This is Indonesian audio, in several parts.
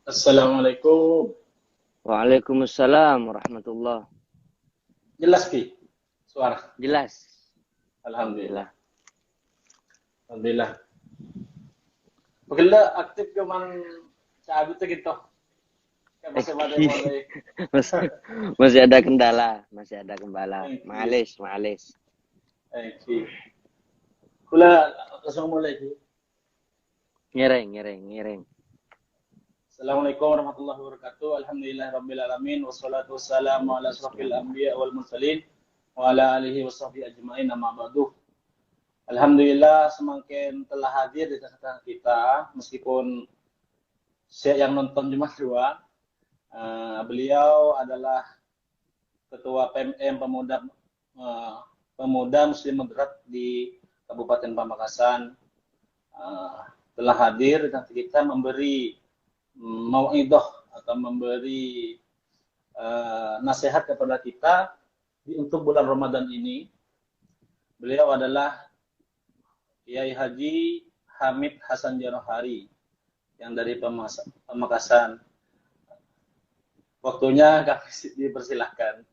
Assalamualaikum. Waalaikumsalam warahmatullah. Jelas Ki suara. Jelas. Alhamdulillah. Alhamdulillah. Alhamdulillah. Pagila aktif ka man sa abot ta gito. Kaya masih mulai. Mas- Masih ada kendala, masih ada kendala. Thank you. Malis, malis. Thank you. Kula langsung mulai Ki. Ngereng, ngereng, ngereng. Assalamualaikum warahmatullahi wabarakatuh. Alhamdulillah rabbil alamin wassalatu wassalamu ala asrofil anbiya wal mursalin wa ala alihi washabihi ajmain amma ba'du. Alhamdulillah semakin telah hadir di tengah-tengah kita meskipun yang nonton cuma dua. Beliau adalah Ketua PMM Pemuda Muslim Moderat di Kabupaten Pamekasan. Telah hadir dan kita memberi mau'idah atau memberi nasihat kepada kita untuk bulan Ramadan ini. Beliau adalah Kiai Haji Hamid Hasan Jarohari yang dari Pamekasan. Waktunya kami dipersilahkan.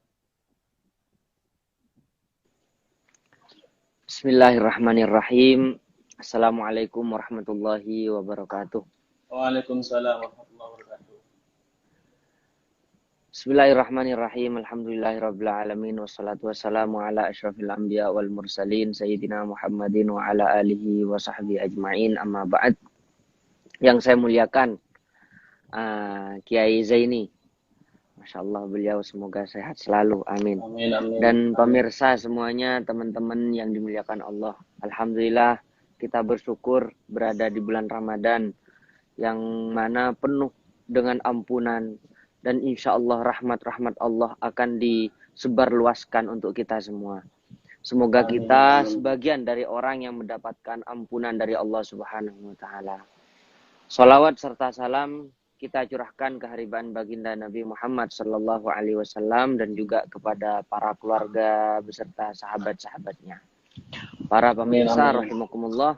Bismillahirrahmanirrahim. Assalamualaikum warahmatullahi wabarakatuh. Waalaikumsalam warahmatullahi wabarakatuh. Bismillahirrahmanirrahim. Alhamdulillahirabbil alamin wassalatu wassalamu ala asyrafil anbiya wal mursalin sayyidina Muhammadin wa ala alihi wa sahbihi ajmain. Amma ba'd. Yang saya muliakan Kiai Zaini. Masya Allah, beliau semoga sehat selalu. Amin. Amin, amin. Dan pemirsa semuanya, teman-teman yang dimuliakan Allah. Alhamdulillah kita bersyukur berada di bulan Ramadan yang mana penuh dengan ampunan. Dan insya Allah rahmat-rahmat Allah akan disebarluaskan untuk kita semua. Semoga kita sebagian dari orang yang mendapatkan ampunan dari Allah Subhanahu wa Ta'ala. Salawat serta salam kita curahkan keharibaan baginda Nabi Muhammad Sallallahu Alaihi Wasallam dan juga kepada para keluarga beserta sahabat-sahabatnya. Para pemirsa rahimakumullah,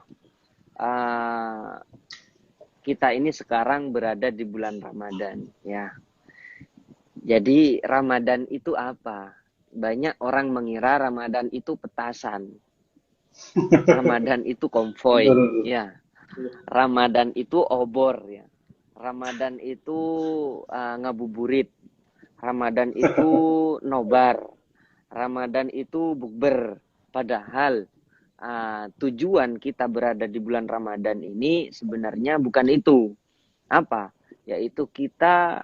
kita ini sekarang berada di bulan Ramadan, ya. Jadi Ramadan itu apa? Banyak orang mengira Ramadan itu petasan. Ramadan itu konvoy, ya. Ramadan itu obor, ya. Ramadan itu ngabuburit. Ramadan itu nobar. Ramadan itu bukber. Padahal tujuan kita berada di bulan Ramadan ini sebenarnya bukan itu. Apa? Yaitu kita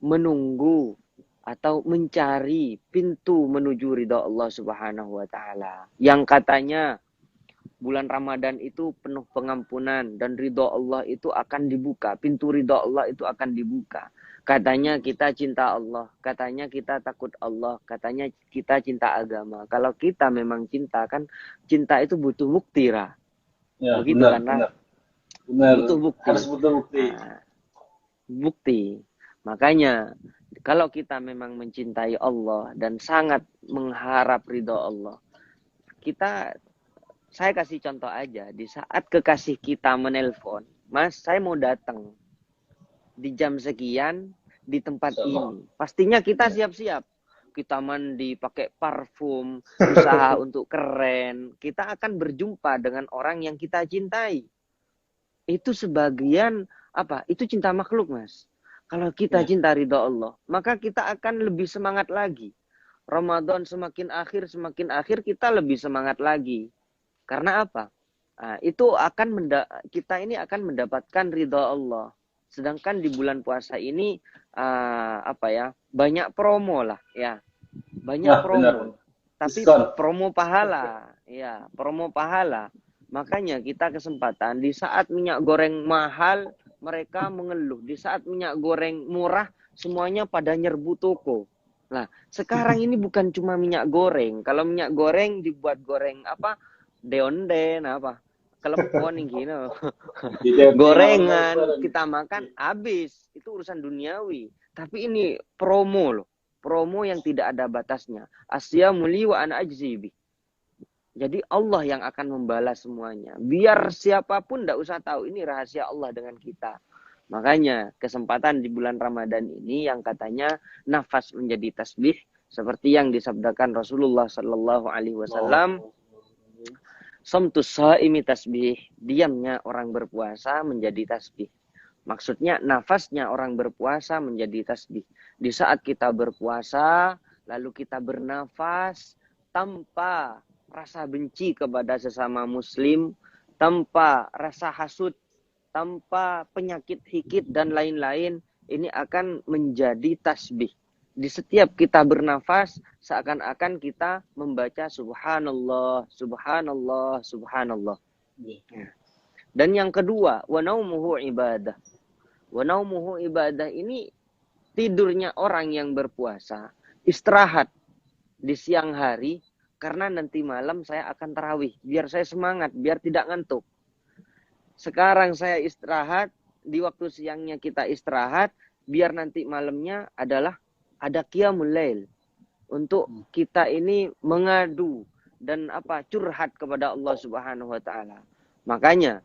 menunggu atau mencari pintu menuju ridha Allah Subhanahu wa Ta'ala. Yang katanya bulan Ramadan itu penuh pengampunan dan ridha Allah itu akan dibuka. Pintu ridha Allah itu akan dibuka. Katanya kita cinta Allah, katanya kita takut Allah, katanya kita cinta agama. Kalau kita memang cinta, kan cinta itu butuh bukti, Ra. Ya, Begitu benar, kan, Ra? benar. Butuh bukti. Harus butuh bukti. Bukti. Makanya kalau kita memang mencintai Allah dan sangat mengharap ridha Allah, saya kasih contoh aja. Di saat kekasih kita menelpon, Mas, saya mau datang di jam sekian di tempat ini. Pastinya kita siap-siap. Kita mandi, pakai parfum, usaha untuk keren. Kita akan berjumpa dengan orang yang kita cintai. Itu sebagian apa? Itu cinta makhluk, Mas. Kalau kita cinta ridha Allah, maka kita akan lebih semangat lagi. Ramadan semakin akhir kita lebih semangat lagi. Karena apa? Itu akan kita ini akan mendapatkan ridha Allah. Sedangkan di bulan puasa ini banyak promo lah, ya. Banyak promo. Benar. Tapi promo pahala, ya, promo pahala. Makanya kita kesempatan di saat minyak goreng mahal mereka mengeluh. Di saat minyak goreng murah, semuanya pada nyerbu toko. Nah, sekarang ini bukan cuma minyak goreng. Kalau minyak goreng dibuat goreng apa? Deonden apa? Kelepon gitu. Gorengan kita makan habis. Itu urusan duniawi. Tapi ini promo loh. Promo yang tidak ada batasnya. Asyamu li wa ana ajzibi. Jadi Allah yang akan membalas semuanya. Biar siapapun tidak usah tahu. Ini rahasia Allah dengan kita. Makanya kesempatan di bulan Ramadan ini yang katanya nafas menjadi tasbih seperti yang disabdakan Rasulullah Sallallahu Alaihi Wasallam, somtus shaimi tasbih, diamnya orang berpuasa menjadi tasbih. Maksudnya nafasnya orang berpuasa menjadi tasbih. Di saat kita berpuasa, lalu kita bernafas tanpa rasa benci kepada sesama muslim, tanpa rasa hasud, tanpa penyakit hikit dan lain-lain, ini akan menjadi tasbih. Di setiap kita bernafas, seakan-akan kita membaca subhanallah, subhanallah, subhanallah. Dan yang kedua, wa naumuhu ibadah. Wa naumuhu ibadah ini tidurnya orang yang berpuasa, istirahat di siang hari, karena nanti malam saya akan tarawih, biar saya semangat, biar tidak ngantuk. Sekarang saya istirahat, di waktu siangnya kita istirahat, biar nanti malamnya adalah ada qiyamul lail. Untuk kita ini mengadu dan curhat kepada Allah Subhanahu wa taala. Makanya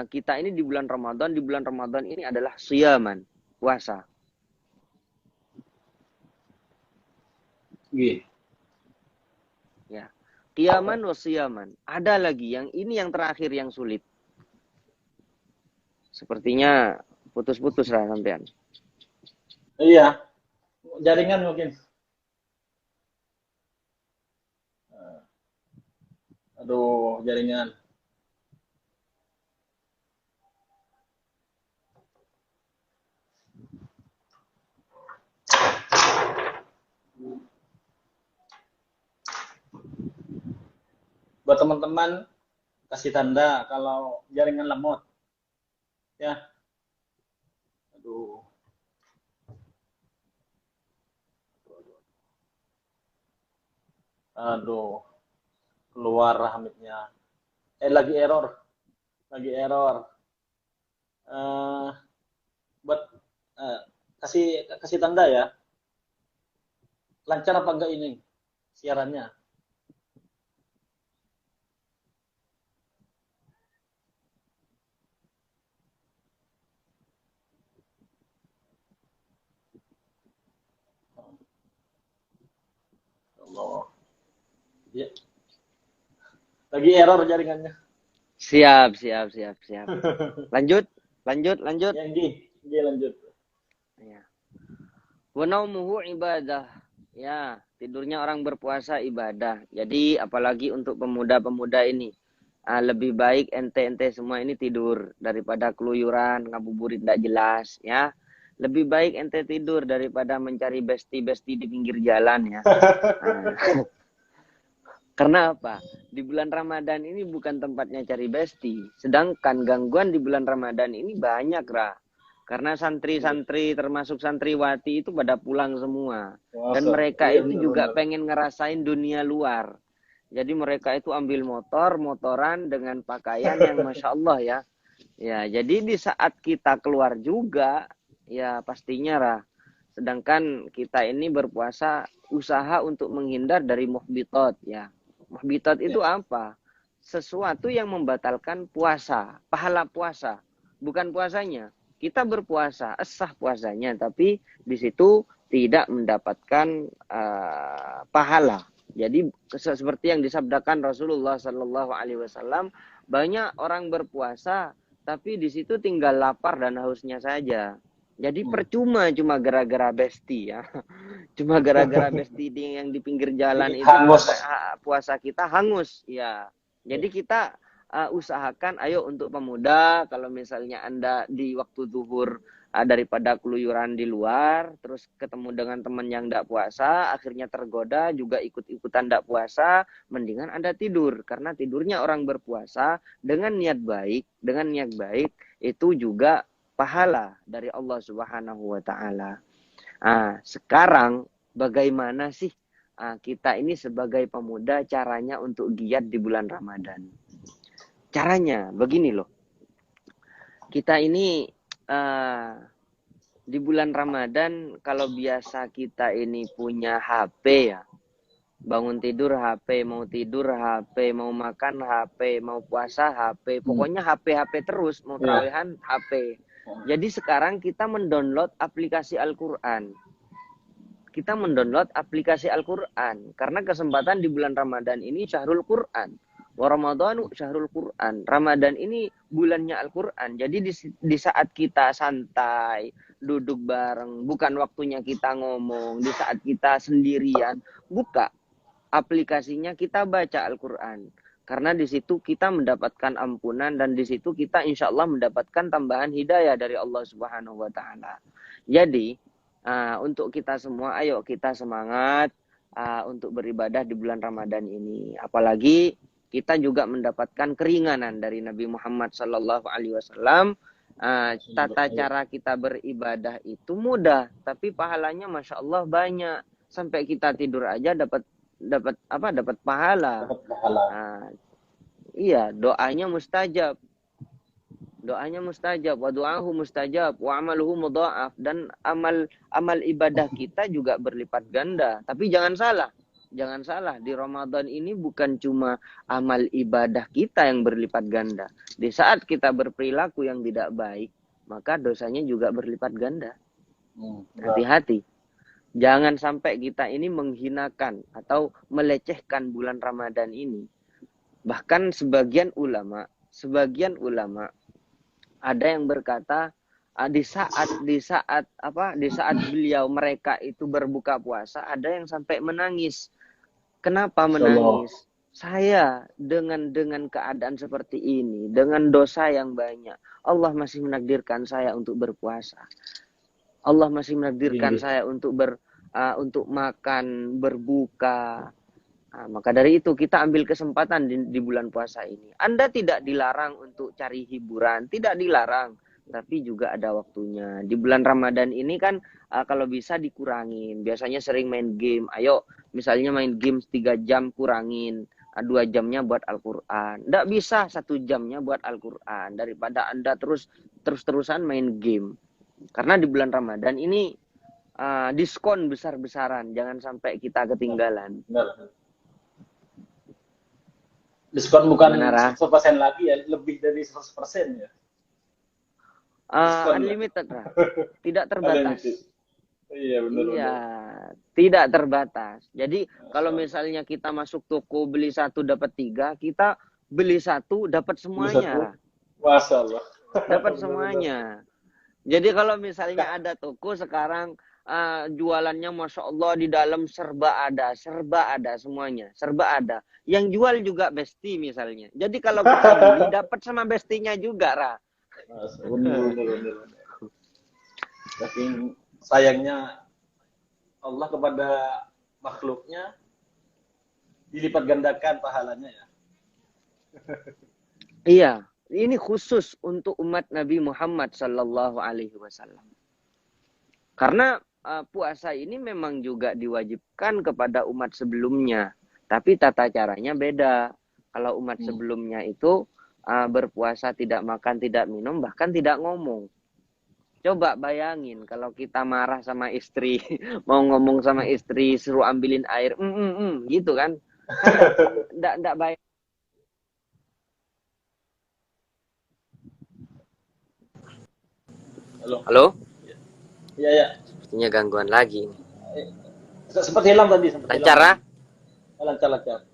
kita ini di bulan Ramadan ini adalah siyaman, puasa. Ya. Qiyaman wa siyaman. Ada lagi yang ini yang terakhir yang sulit. Sepertinya putus-putus lah sampean. Iya. Jaringan mungkin. Aduh, jaringan. Buat teman-teman, kasih tanda kalau jaringan lemot. Ya. Aduh. Aduh. Keluar Hamidnya. Lagi error. Buat kasih tanda ya. Lancar apa enggak ini siarannya? Allah. Ya. Lagi error jaringannya. Siap. Lanjut. Ya, Gi, lanjut. Ya. Wa naumuhu ibadah. Ya, tidurnya orang berpuasa ibadah. Jadi apalagi untuk pemuda-pemuda ini. Lebih baik ente-ente semua ini tidur daripada keluyuran, ngabuburit tidak jelas, ya. Lebih baik ente tidur daripada mencari besti-besti di pinggir jalan, ya. Karena apa? Di bulan Ramadan ini bukan tempatnya cari besti. Sedangkan gangguan di bulan Ramadan ini banyak, Ra. Karena santri-santri termasuk santriwati itu pada pulang semua. Dan mereka itu juga pengen ngerasain dunia luar. Jadi mereka itu ambil motoran dengan pakaian yang Masya Allah ya. Ya, jadi di saat kita keluar juga, ya pastinya Ra. Sedangkan kita ini berpuasa usaha untuk menghindar dari muhbitat ya. Muhbitat itu apa? Sesuatu yang membatalkan puasa, pahala puasa, bukan puasanya. Kita berpuasa, sah puasanya, tapi di situ tidak mendapatkan pahala. Jadi seperti yang disabdakan Rasulullah Sallallahu Alaihi Wasallam, banyak orang berpuasa, tapi di situ tinggal lapar dan hausnya saja. Jadi percuma cuma gara-gara besti ya. Cuma gara-gara besti yang di pinggir jalan itu puasa kita hangus ya. Jadi kita usahakan ayo untuk pemuda kalau misalnya Anda di waktu zuhur daripada keluyuran di luar terus ketemu dengan teman yang tidak puasa akhirnya tergoda juga ikut-ikutan tidak puasa, mendingan Anda tidur karena tidurnya orang berpuasa dengan niat baik itu juga pahala dari Allah Subhanahu wa taala. Sekarang bagaimana sih kita ini sebagai pemuda caranya untuk giat di bulan Ramadan? Caranya begini loh. Kita ini di bulan Ramadan kalau biasa kita ini punya HP ya. Bangun tidur HP, mau tidur HP, mau makan HP, mau puasa HP, Hmm. pokoknya HP terus, mau Ya. terawihan HP. Jadi sekarang kita mendownload aplikasi Al-Quran. Kita mendownload aplikasi Al-Quran. Karena kesempatan di bulan Ramadan ini Syahrul Quran. Wa Ramadhanu Syahrul Quran. Ramadan ini bulannya Al-Quran. Jadi di saat kita santai, duduk bareng, bukan waktunya kita ngomong, di saat kita sendirian, buka aplikasinya, kita baca Al-Quran. Karena di situ kita mendapatkan ampunan dan di situ kita insya Allah mendapatkan tambahan hidayah dari Allah Subhanahu wa Ta'ala. Jadi, untuk kita semua, ayo kita semangat untuk beribadah di bulan Ramadan ini. Apalagi kita juga mendapatkan keringanan dari Nabi Muhammad Sallallahu Alaihi Wasallam. Tata cara kita beribadah itu mudah, tapi pahalanya masya Allah banyak. Sampai kita tidur aja dapat pahala. Dapat pahala. Iya, doanya mustajab. Doanya mustajab, wa du'ahu mustajab, wa amaluhu mudha'af, dan amal ibadah kita juga berlipat ganda. Tapi jangan salah, di Ramadan ini bukan cuma amal ibadah kita yang berlipat ganda. Di saat kita berperilaku yang tidak baik, maka dosanya juga berlipat ganda. Hati-hati. Jangan sampai kita ini menghinakan atau melecehkan bulan Ramadan ini. Bahkan sebagian ulama ada yang berkata di saat mereka itu berbuka puasa, ada yang sampai menangis. Kenapa menangis? Saya dengan keadaan seperti ini, dengan dosa yang banyak, Allah masih menakdirkan saya untuk berpuasa. Allah masih menakdirkan saya untuk makan, berbuka. Maka dari itu kita ambil kesempatan di bulan puasa ini. Anda tidak dilarang untuk cari hiburan, tidak dilarang, tapi juga ada waktunya. Di bulan Ramadan ini kan kalau bisa dikurangin. Biasanya sering main game. Ayo, misalnya main game 3 jam kurangin. 2 jamnya buat Al-Quran. Tidak bisa 1 jamnya buat Al-Quran. Daripada Anda terus-terusan main game. Karena di bulan Ramadan ini diskon besar-besaran. Jangan sampai kita ketinggalan. Benar. Diskon bukan 100% lagi ya, lebih dari 100% ya. Unlimited lah. Tidak terbatas. Iya, benar. Iya, tidak terbatas. Jadi kalau misalnya kita masuk toko beli 1 dapat 3, kita beli 1 dapat semuanya. Masya Allah. Dapat semuanya. Jadi kalau misalnya ada toko sekarang jualannya Masya Allah di dalam serba ada semuanya, serba ada. Yang jual juga besti misalnya. Jadi kalau kita beli dapat sama bestinya juga, Ra. Benar. Tapi sayangnya Allah kepada makhluknya dilipat gandakan pahalanya ya. Iya, ini khusus untuk umat Nabi Muhammad Sallallahu Alaihi Wasallam. Karena puasa ini memang juga diwajibkan kepada umat sebelumnya. Tapi tata caranya beda. Kalau umat sebelumnya itu berpuasa tidak makan, tidak minum, bahkan tidak ngomong. Coba bayangin kalau kita marah sama istri, mau ngomong sama istri, suruh ambilin air, gitu kan. Nggak baik. Halo? Iya. Sepertinya gangguan lagi. Seperti hilang tadi. Lancar? Lancar.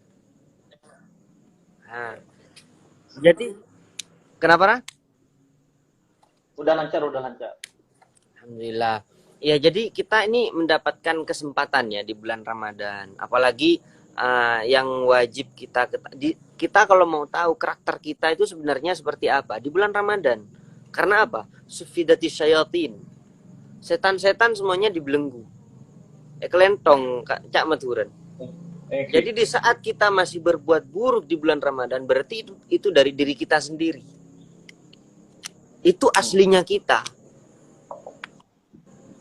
Jadi, kenapa, Ra? Udah lancar. Alhamdulillah. Ya, jadi kita ini mendapatkan kesempatan ya di bulan Ramadan. Apalagi yang wajib kita kalau mau tahu karakter kita itu sebenarnya seperti apa di bulan Ramadan. Karena apa? Sufidati syayatin. Setan-setan semuanya dibelenggu. Kelentong cak maturan. Jadi di saat kita masih berbuat buruk di bulan Ramadan, berarti itu dari diri kita sendiri. Itu aslinya kita.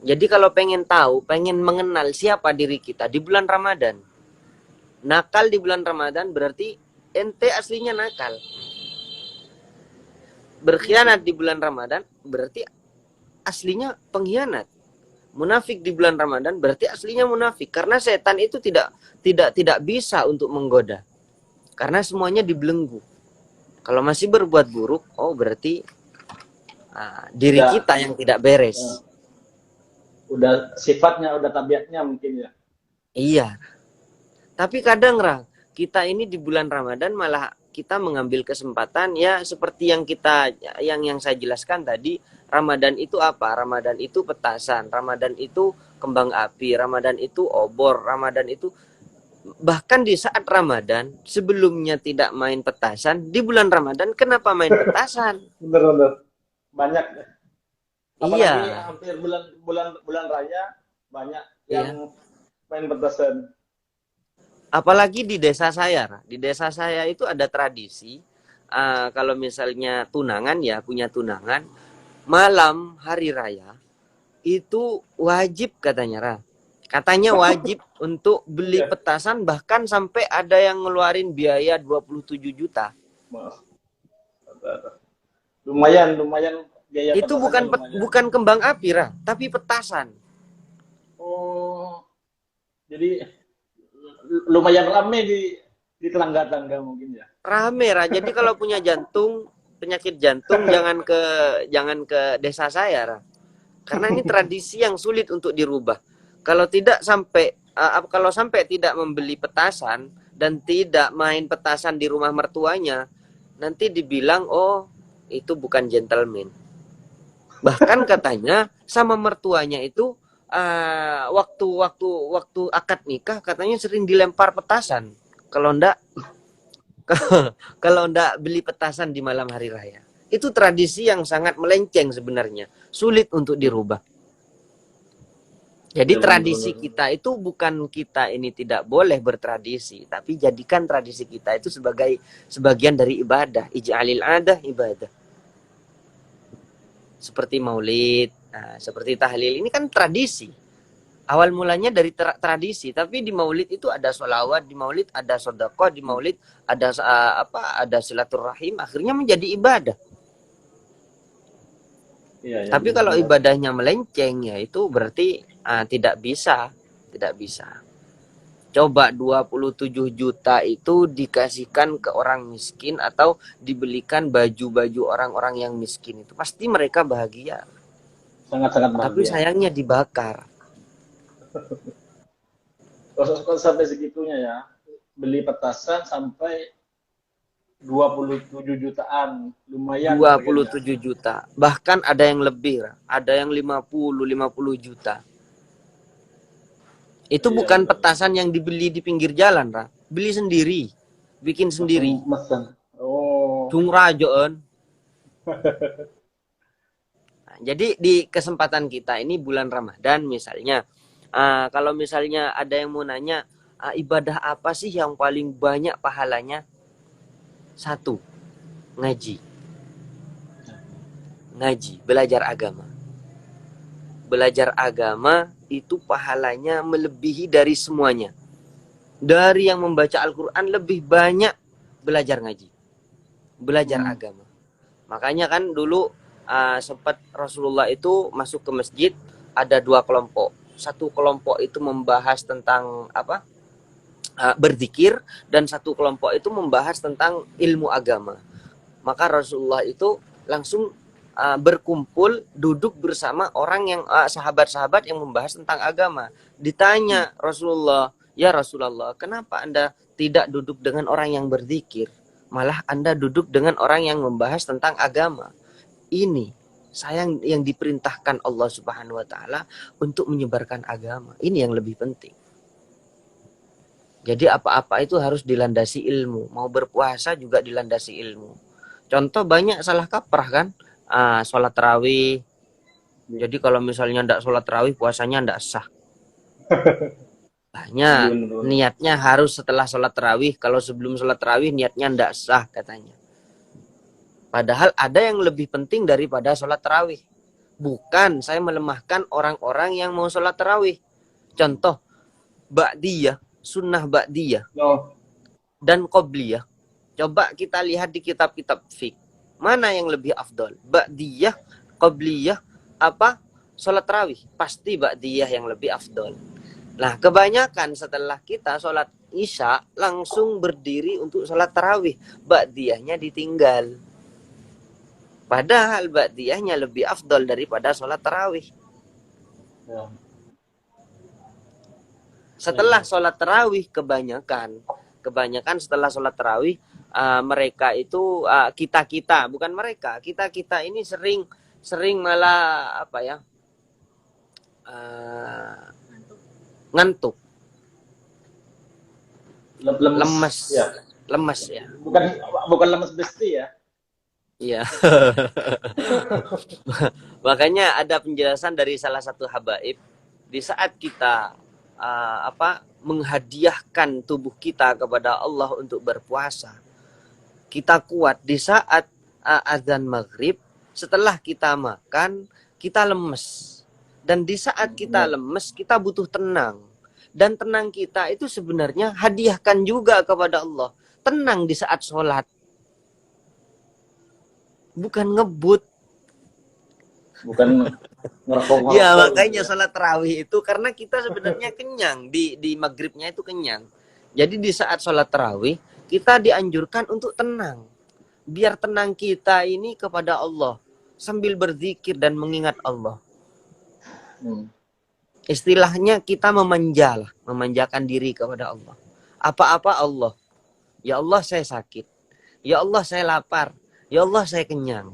Jadi kalau pengen tahu, pengen mengenal siapa diri kita di bulan Ramadan. Nakal di bulan Ramadan berarti ente aslinya nakal. Berkhianat di bulan Ramadan berarti aslinya pengkhianat. Munafik di bulan Ramadan berarti aslinya munafik, karena setan itu tidak bisa untuk menggoda. Karena semuanya dibelenggu. Kalau masih berbuat buruk, oh berarti diri Udah, kita yang tidak beres. udah sifatnya, udah tabiatnya mungkin ya. Iya. Tapi kadang kita ini di bulan Ramadan malah kita mengambil kesempatan ya seperti yang saya jelaskan tadi. Ramadan itu apa? Ramadan itu petasan, Ramadan itu kembang api, Ramadan itu obor, Ramadan itu bahkan di saat Ramadan sebelumnya tidak main petasan, di bulan Ramadan kenapa main petasan? Bener-bener banyak. Apalagi Iya, hampir bulan raya banyak iya. yang main petasan. Apalagi di desa saya. Di desa saya itu ada tradisi kalau misalnya tunangan ya, punya tunangan, malam hari raya itu wajib katanya, Katanya wajib untuk beli Ya, petasan, bahkan sampai ada yang ngeluarin biaya 27 juta. maaf. Lumayan biaya Itu petasannya bukan lumayan. bukan kembang api, tapi petasan. Oh, jadi lumayan rame di tetangga-tangga mungkin ya. Rame, Jadi kalau punya penyakit jantung jangan ke desa saya, Karena ini tradisi yang sulit untuk dirubah. Kalau sampai tidak membeli petasan dan tidak main petasan di rumah mertuanya, nanti dibilang oh itu bukan gentleman. Bahkan katanya sama mertuanya itu waktu akad nikah katanya sering dilempar petasan. Kalau ndak kalau ndak beli petasan di malam hari raya. Itu tradisi yang sangat melenceng sebenarnya, sulit untuk dirubah. Jadi Ya, tradisi bener-bener. kita itu bukan kita ini tidak boleh bertradisi, tapi jadikan tradisi kita itu sebagai sebagian dari ibadah. Ij'alil adah ibadah. Seperti maulid, seperti tahlil, ini kan tradisi. Awal mulanya dari tradisi, tapi di maulid itu ada sholawat, di maulid ada sedekah, di maulid ada ada silaturahim, akhirnya menjadi ibadah. Iya, ya, Tapi kalau benar-benar. ibadahnya melenceng ya itu berarti tidak bisa. Tidak bisa. Coba 27 juta itu dikasihkan ke orang miskin atau dibelikan baju-baju orang-orang yang miskin itu. Pasti mereka bahagia. Sangat-sangat Tapi bahagia. sayangnya dibakar. Kok sampai segitunya ya. Beli petasan sampai 27 jutaan. Lumayan harganya. 27 juta. Bahkan ada yang lebih. Ada yang 50 juta. Itu Iya, bukan benar. petasan yang dibeli di pinggir jalan, Beli sendiri. Bikin sendiri. Mesen. Oh, Rajoen. Nah, jadi di kesempatan kita ini bulan Ramadan misalnya, kalau misalnya ada yang mau nanya, ibadah apa sih yang paling banyak pahalanya? Satu, ngaji. Ngaji, belajar agama. Belajar agama itu pahalanya melebihi dari semuanya. Dari yang membaca Al-Quran lebih banyak belajar ngaji. Belajar agama. Makanya kan dulu sempat Rasulullah itu masuk ke masjid, ada dua kelompok. Satu kelompok itu membahas tentang berzikir, dan satu kelompok itu membahas tentang ilmu agama. Maka Rasulullah itu langsung berkumpul, duduk bersama orang yang sahabat-sahabat yang membahas tentang agama. Ditanya Rasulullah, ya Rasulullah, kenapa Anda tidak duduk dengan orang yang berzikir? Malah Anda duduk dengan orang yang membahas tentang agama. Ini saya yang diperintahkan Allah Subhanahu wa taala untuk menyebarkan agama. Ini yang lebih penting. Jadi apa-apa itu harus dilandasi ilmu. Mau berpuasa juga dilandasi ilmu. Contoh banyak salah kaprah kan. Sholat tarawih. Jadi kalau misalnya tidak sholat tarawih, puasanya tidak sah. Hanya niatnya harus setelah sholat tarawih. Kalau sebelum sholat tarawih niatnya tidak sah katanya. Padahal ada yang lebih penting daripada sholat tarawih. Bukan saya melemahkan orang-orang yang mau sholat tarawih. Contoh, ba'diyah, sunnah ba'diyah, dan qobliyah. Coba kita lihat di kitab-kitab fiqh. Mana yang lebih afdol? Ba'diyah, qobliyah, apa sholat tarawih, pasti ba'diyah yang lebih afdol. Nah, kebanyakan setelah kita sholat isya langsung berdiri untuk sholat tarawih, ba'diyahnya ditinggal. Padahal ba'diyahnya lebih afdol daripada sholat tarawih. Ya. Setelah sholat tarawih kebanyakan setelah sholat tarawih mereka itu kita bukan mereka, kita ini sering malah apa ya, ngantuk, lemes Ya. lemes ya. Bukan lemes besti ya. Iya. Makanya ada penjelasan dari salah satu habaib, di saat kita menghadiahkan tubuh kita kepada Allah untuk berpuasa, kita kuat. Di saat azan maghrib, setelah kita makan, kita lemes. Dan di saat kita lemes, kita butuh tenang. Dan tenang kita itu sebenarnya hadiahkan juga kepada Allah. Tenang di saat sholat. Bukan ngebut. Bukan ngerokok. Ya, makanya sholat tarawih itu karena kita sebenarnya kenyang. Di maghribnya itu kenyang. Jadi di saat sholat tarawih, kita dianjurkan untuk tenang. Biar tenang kita ini kepada Allah. Sambil berzikir dan mengingat Allah. Istilahnya kita memanjakan diri kepada Allah. Apa-apa Allah. Ya Allah saya sakit. Ya Allah saya lapar. Ya Allah saya kenyang.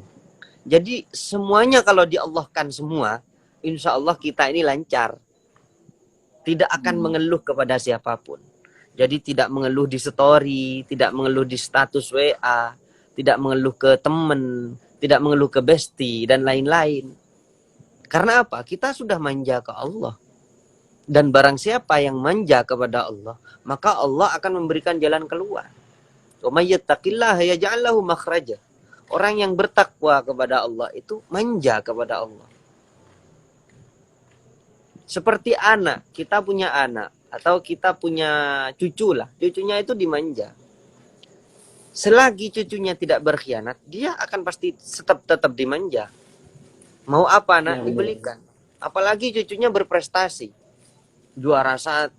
Jadi semuanya kalau diallahkan semua, insya Allah kita ini lancar. Tidak akan mengeluh kepada siapapun. Jadi tidak mengeluh di story, tidak mengeluh di status WA, tidak mengeluh ke temen, tidak mengeluh ke bestie, dan lain-lain. Karena apa? Kita sudah manja ke Allah. Dan barang siapa yang manja kepada Allah, maka Allah akan memberikan jalan keluar. Wa may yattaqillaha yaj'al lahu makhraja. Orang yang bertakwa kepada Allah itu manja kepada Allah. Seperti anak, kita punya anak atau kita punya cucu lah, cucunya itu dimanja. Selagi cucunya tidak berkhianat, dia akan pasti tetap dimanja. Mau apa anak dibelikan. Apalagi cucunya berprestasi. Juara 1,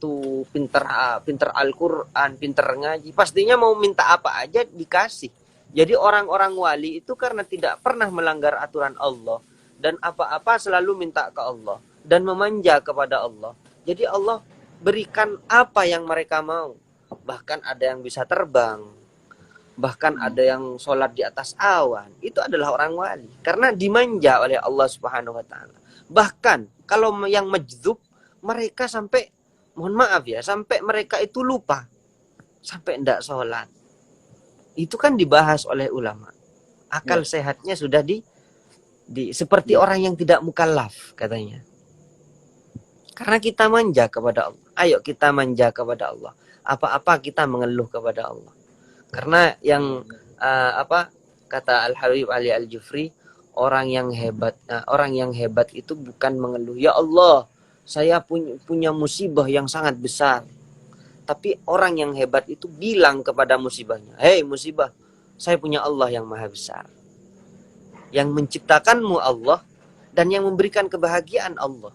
pinter Al-Quran, pinter ngaji. Pastinya mau minta apa aja dikasih. Jadi orang-orang wali itu karena tidak pernah melanggar aturan Allah. Dan apa-apa selalu minta ke Allah. Dan memanja kepada Allah. Jadi Allah berikan apa yang mereka mau. Bahkan ada yang bisa terbang. Bahkan ada yang sholat di atas awan. Itu adalah orang wali. Karena dimanja oleh Allah Subhanahu wa ta'ala. Bahkan kalau yang majdzub, mereka sampai, mohon maaf ya, sampai mereka itu lupa. Sampai tidak sholat. Itu kan dibahas oleh ulama. Akal sehatnya sudah seperti orang yang tidak mukallaf katanya. Karena kita manja kepada Allah. Ayo kita manja kepada Allah. Apa-apa kita mengeluh kepada Allah. Karena yang kata Al-Habib Ali Al-Jufri, orang yang hebat itu bukan mengeluh, ya Allah, saya punya musibah yang sangat besar. Tapi orang yang hebat itu bilang kepada musibahnya, hei musibah, saya punya Allah yang maha besar. Yang menciptakanmu Allah dan yang memberikan kebahagiaan Allah.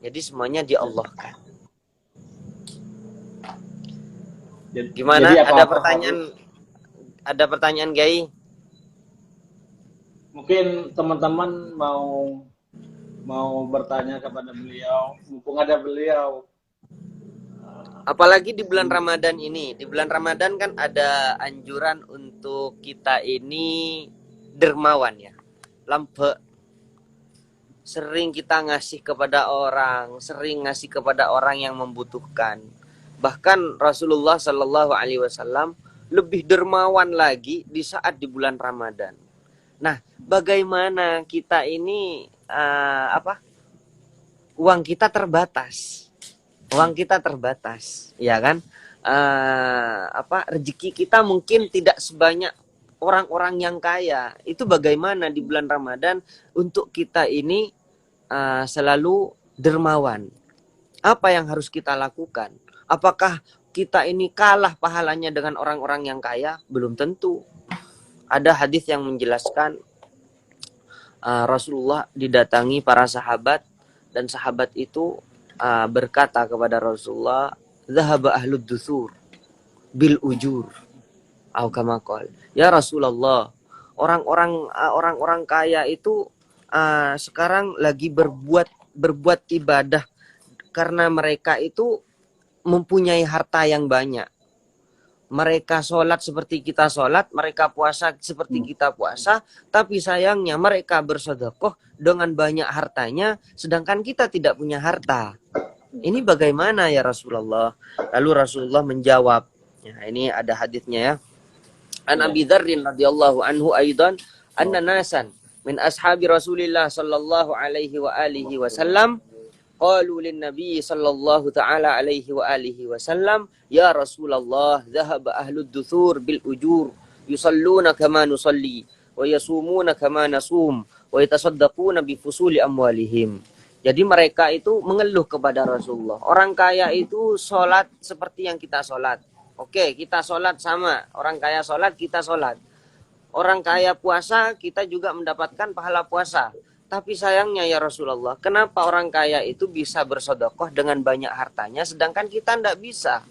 Jadi semuanya diallahkan. Gimana? Jadi ada pertanyaan Gai? Mungkin teman-teman mau bertanya kepada beliau, mumpung ada beliau. Apalagi di bulan Ramadan ini. Di bulan Ramadan kan ada anjuran untuk kita ini dermawan ya. Lampe. Sering kita ngasih kepada orang, sering ngasih kepada orang yang membutuhkan. Bahkan Rasulullah Shallallahu Alaihi Wasallam lebih dermawan lagi di saat di bulan Ramadan. Nah, bagaimana kita ini uang kita terbatas. Uang kita terbatas, ya kan? Rezeki kita mungkin tidak sebanyak orang-orang yang kaya. Itu bagaimana di bulan Ramadan untuk kita ini selalu dermawan. Apa yang harus kita lakukan? Apakah kita ini kalah pahalanya dengan orang-orang yang kaya? Belum tentu. Ada hadis yang menjelaskan Rasulullah didatangi para sahabat, dan sahabat itu berkata kepada Rasulullah, "Dhahaba ahlud dusur bil ujur." Au kama qala. Ya Rasulullah, orang-orang kaya itu sekarang lagi berbuat ibadah karena mereka itu mempunyai harta yang banyak. Mereka sholat seperti kita sholat, mereka puasa seperti kita puasa, tapi sayangnya mereka bersedekah dengan banyak hartanya, sedangkan kita tidak punya harta. Ini bagaimana ya Rasulullah? Lalu Rasulullah menjawab, ya, ini ada hadisnya ya. An Abi Dzarrin radhiyallahu anhu aidan anna nasan min ashabi Rasulillah sallallahu alaihi wa alihi wasallam qalu lin nabiy sallallahu ta'ala alaihi wa alihi wasallam, ya Rasulullah, dhahaba ahlud duthur bil ujur yusalluna kama nusalli wa yasumuna kama nasum wa yatasaddaquna bi fusuli amwalihim. Jadi mereka itu mengeluh kepada Rasulullah, orang kaya itu sholat seperti yang kita sholat. Oke, kita sholat sama, orang kaya sholat, kita sholat. Orang kaya puasa, kita juga mendapatkan pahala puasa. Tapi sayangnya ya Rasulullah, kenapa orang kaya itu bisa bersedekah dengan banyak hartanya, sedangkan kita tidak bisa?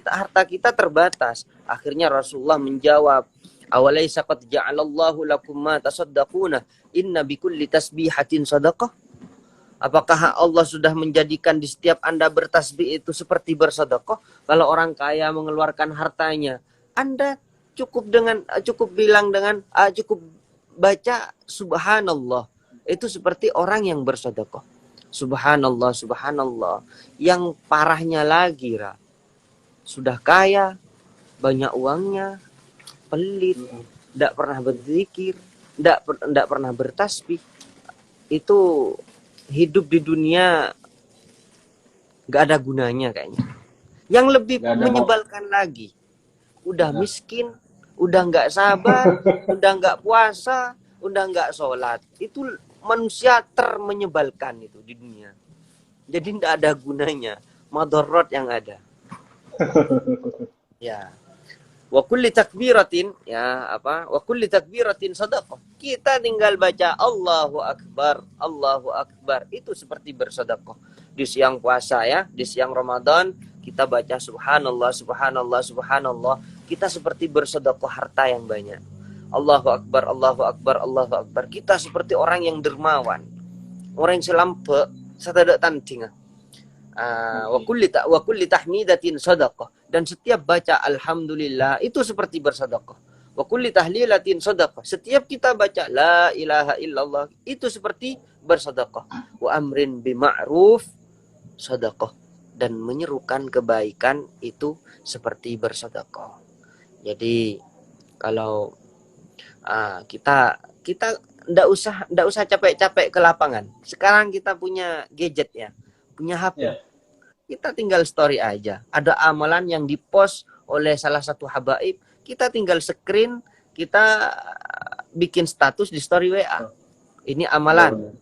Harta kita terbatas. Akhirnya Rasulullah menjawab, "Awalaysa qad ja'alallahu lakum ma tasaddaquna, inna bikulli tasbihatin sadaqah." Apakah Allah sudah menjadikan di setiap Anda bertasbih itu seperti bersedekah? Kalau orang kaya mengeluarkan hartanya, Anda cukup baca subhanallah. Itu seperti orang yang bersedekah. Subhanallah, subhanallah. Yang parahnya lagi, sudah kaya, banyak uangnya, pelit, tidak pernah berzikir, tidak pernah bertasbih. Itu hidup di dunia gak ada gunanya kayaknya. Yang lebih menyebalkan lagi, udah miskin, udah gak sabar, udah gak puasa, udah gak sholat. Itu manusia termenyebalkan itu di dunia. Jadi tidak ada gunanya, madharat yang ada. Ya. Wa kulli takbiratin, wa kulli takbiratin sadaqah. Kita tinggal baca Allahu Akbar, Allahu Akbar. Itu seperti bersedekah. Di siang puasa ya, di siang Ramadan kita baca subhanallah, subhanallah, subhanallah. Kita seperti bersedekah harta yang banyak. Allahu Akbar, Allahu Akbar, Allahu Akbar. Kita seperti orang yang dermawan. Orang yang selampe, satadak tanding. Wa kulli tahmidatin sadaqah. Dan setiap baca alhamdulillah itu seperti bersedekah. Wa kulli tahlilatin sadaqah. Setiap kita baca la ilaha illallah itu seperti bersedekah. Wa amrin bima'ruf sadaqah. Dan menyerukan kebaikan itu seperti bersedekah. Jadi kalau kita ndak usah capek-capek ke lapangan. Sekarang kita punya gadget ya, punya HP. Yeah. Kita tinggal story aja. Ada amalan yang dipost oleh salah satu habaib, kita tinggal screen, kita bikin status di story WA. Ini amalan.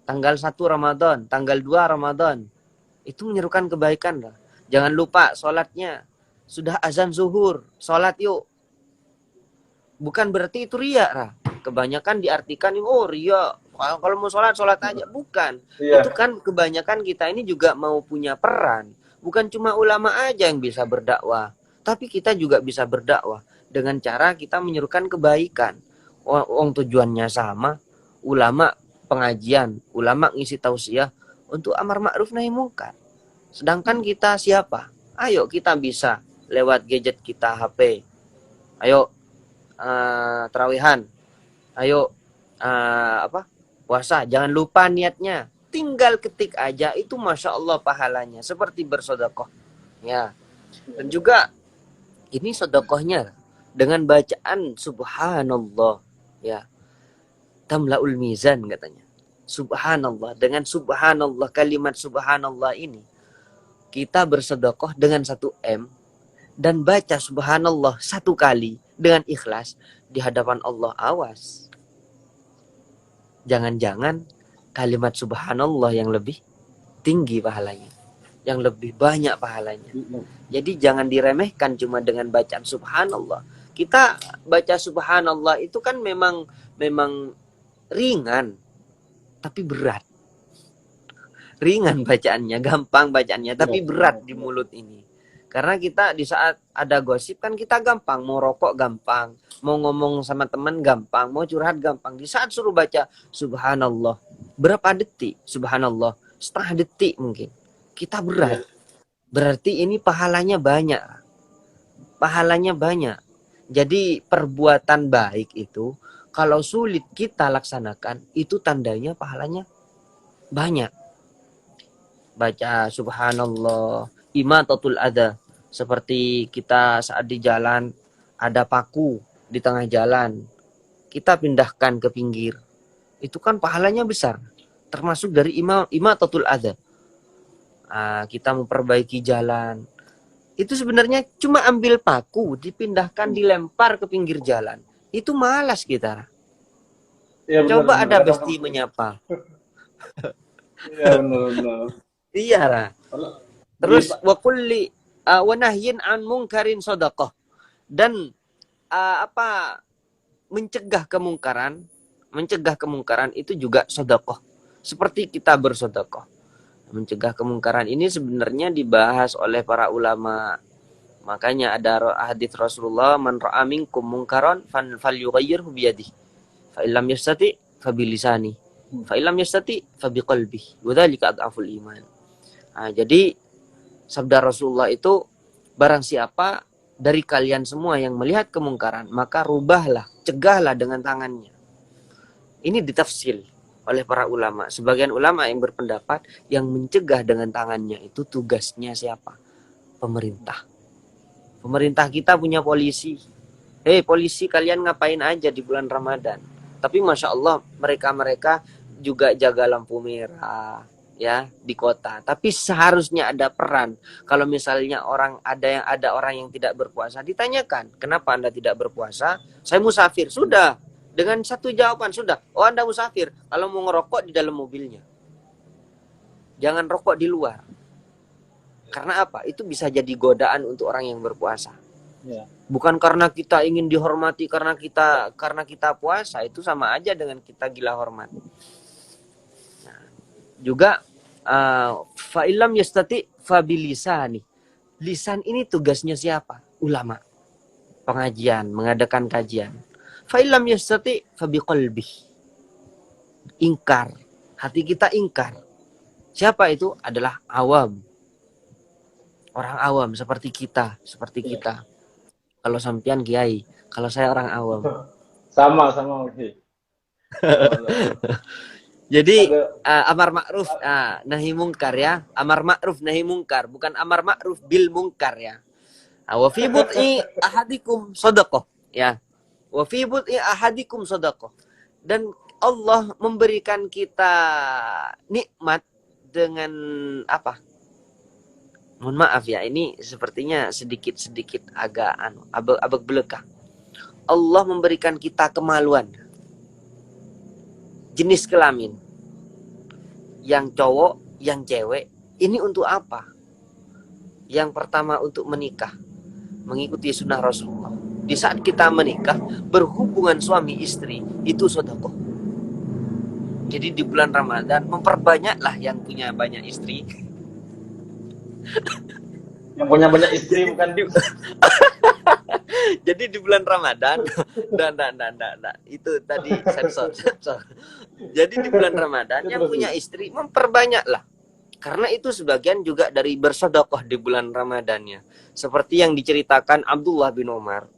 Tanggal 1 Ramadan, tanggal 2 Ramadan. Itu menyerukan kebaikan lah. Jangan lupa sholatnya. Sudah azan zuhur, sholat yuk. Bukan berarti itu riya, kebanyakan diartikan riya. Kalau mau sholat aja, bukan. Iya. Itu kan kebanyakan kita ini juga mau punya peran. Bukan cuma ulama aja yang bisa berdakwah, tapi kita juga bisa berdakwah dengan cara kita menyerukan kebaikan. Tujuannya sama, ulama pengajian, ulama ngisi tausiah untuk amar ma'ruf nahi munkar. Sedangkan kita siapa? Ayo kita bisa lewat gadget kita, HP. Ayo terawihan, ayo puasa, jangan lupa niatnya, tinggal ketik aja, itu masya Allah pahalanya seperti bersedekah ya. Dan juga ini sedekahnya dengan bacaan subhanallah ya, tamlaul mizan katanya. Subhanallah, dengan subhanallah, kalimat subhanallah ini kita bersedekah dengan 1 M dan baca subhanallah 1 kali dengan ikhlas di hadapan Allah. Awas, jangan-jangan kalimat subhanallah yang lebih tinggi pahalanya, yang lebih banyak pahalanya. Jadi jangan diremehkan cuma dengan bacaan subhanallah. Kita baca subhanallah itu kan memang ringan tapi berat. Ringan bacaannya, gampang bacaannya, tapi berat di mulut ini. Karena kita di saat ada gosip kan kita gampang, mau rokok gampang, mau ngomong sama teman gampang, mau curhat gampang. Di saat suruh baca subhanallah, berapa detik? Subhanallah, setengah detik mungkin. Kita berat. Berarti ini pahalanya banyak. Pahalanya banyak. Jadi perbuatan baik itu kalau sulit kita laksanakan, itu tandanya pahalanya banyak. Baca subhanallah, imatatul adha, seperti kita saat di jalan ada paku di tengah jalan, kita pindahkan ke pinggir, itu kan pahalanya besar, termasuk dari imatatul adha. Kita memperbaiki jalan, itu sebenarnya cuma ambil paku dipindahkan, dilempar ke pinggir jalan, itu malas kita. Ya, coba ada besti menyapa. Iya, benar. Iya lah. Terus wa kulli wa nahyin an munkarin shadaqah. Dan mencegah kemungkaran itu juga sedekah. Seperti kita bersedekah. Mencegah kemungkaran ini sebenarnya dibahas oleh para ulama. Makanya ada hadis Rasulullah, man ra'a minkum munkaran falyughayyirhu bi yadihi. Fa illam yastati fa bi lisani. Fa illam yastati fa bi qalbihi. Wa dzalika adhaful iman. Jadi sabda Rasulullah itu, barang siapa dari kalian semua yang melihat kemungkaran, maka rubahlah, cegahlah dengan tangannya. Ini ditafsir oleh para ulama. Sebagian ulama yang berpendapat yang mencegah dengan tangannya itu tugasnya siapa? Pemerintah. Pemerintah kita punya polisi. Polisi, kalian ngapain aja di bulan Ramadan? Tapi Masya Allah, mereka juga jaga lampu merah, ya, di kota. Tapi seharusnya ada peran. Kalau misalnya ada orang yang tidak berpuasa, ditanyakan, kenapa Anda tidak berpuasa? Saya musafir. Sudah, dengan satu jawaban sudah. Oh, Anda musafir. Kalau mau ngerokok di dalam mobilnya, jangan rokok di luar. Karena apa? Itu bisa jadi godaan untuk orang yang berpuasa. Ya. Bukan karena kita ingin dihormati, karena kita puasa, itu sama aja dengan kita gila hormat. Juga fa'ilam yastati fabilisani. Lisan ini tugasnya siapa? Ulama. Pengajian, mengadakan kajian. Fa'ilam yastati fabiqalbi. Ingkar. Hati kita ingkar. Siapa itu? Adalah awam. Orang awam seperti kita. Kalau sampean kiai, kalau saya orang awam. Sama. Jadi amar ma'ruf nahi mungkar ya. Amar ma'ruf nahi mungkar, bukan amar ma'ruf bil mungkar ya. Wa fi bud'i ahadikum shadaqah ya. Wa fi bud'i ahadikum shadaqah. Dan Allah memberikan kita nikmat dengan apa? Mohon maaf ya, ini sepertinya sedikit agak abag belekah. Allah memberikan kita kemaluan. Jenis kelamin, yang cowok, yang cewek, ini untuk apa? Yang pertama untuk menikah, mengikuti sunnah Rasulullah. Di saat kita menikah, berhubungan suami istri, itu sedekah. Jadi di bulan Ramadan, memperbanyaklah yang punya banyak istri. Yang punya banyak istri bukan di... Jadi di bulan Ramadan, itu tadi sensor. Jadi di bulan Ramadan yang punya istri memperbanyaklah. Karena itu sebagian juga dari bersedekah di bulan Ramadannya. Seperti yang diceritakan Abdullah bin Umar.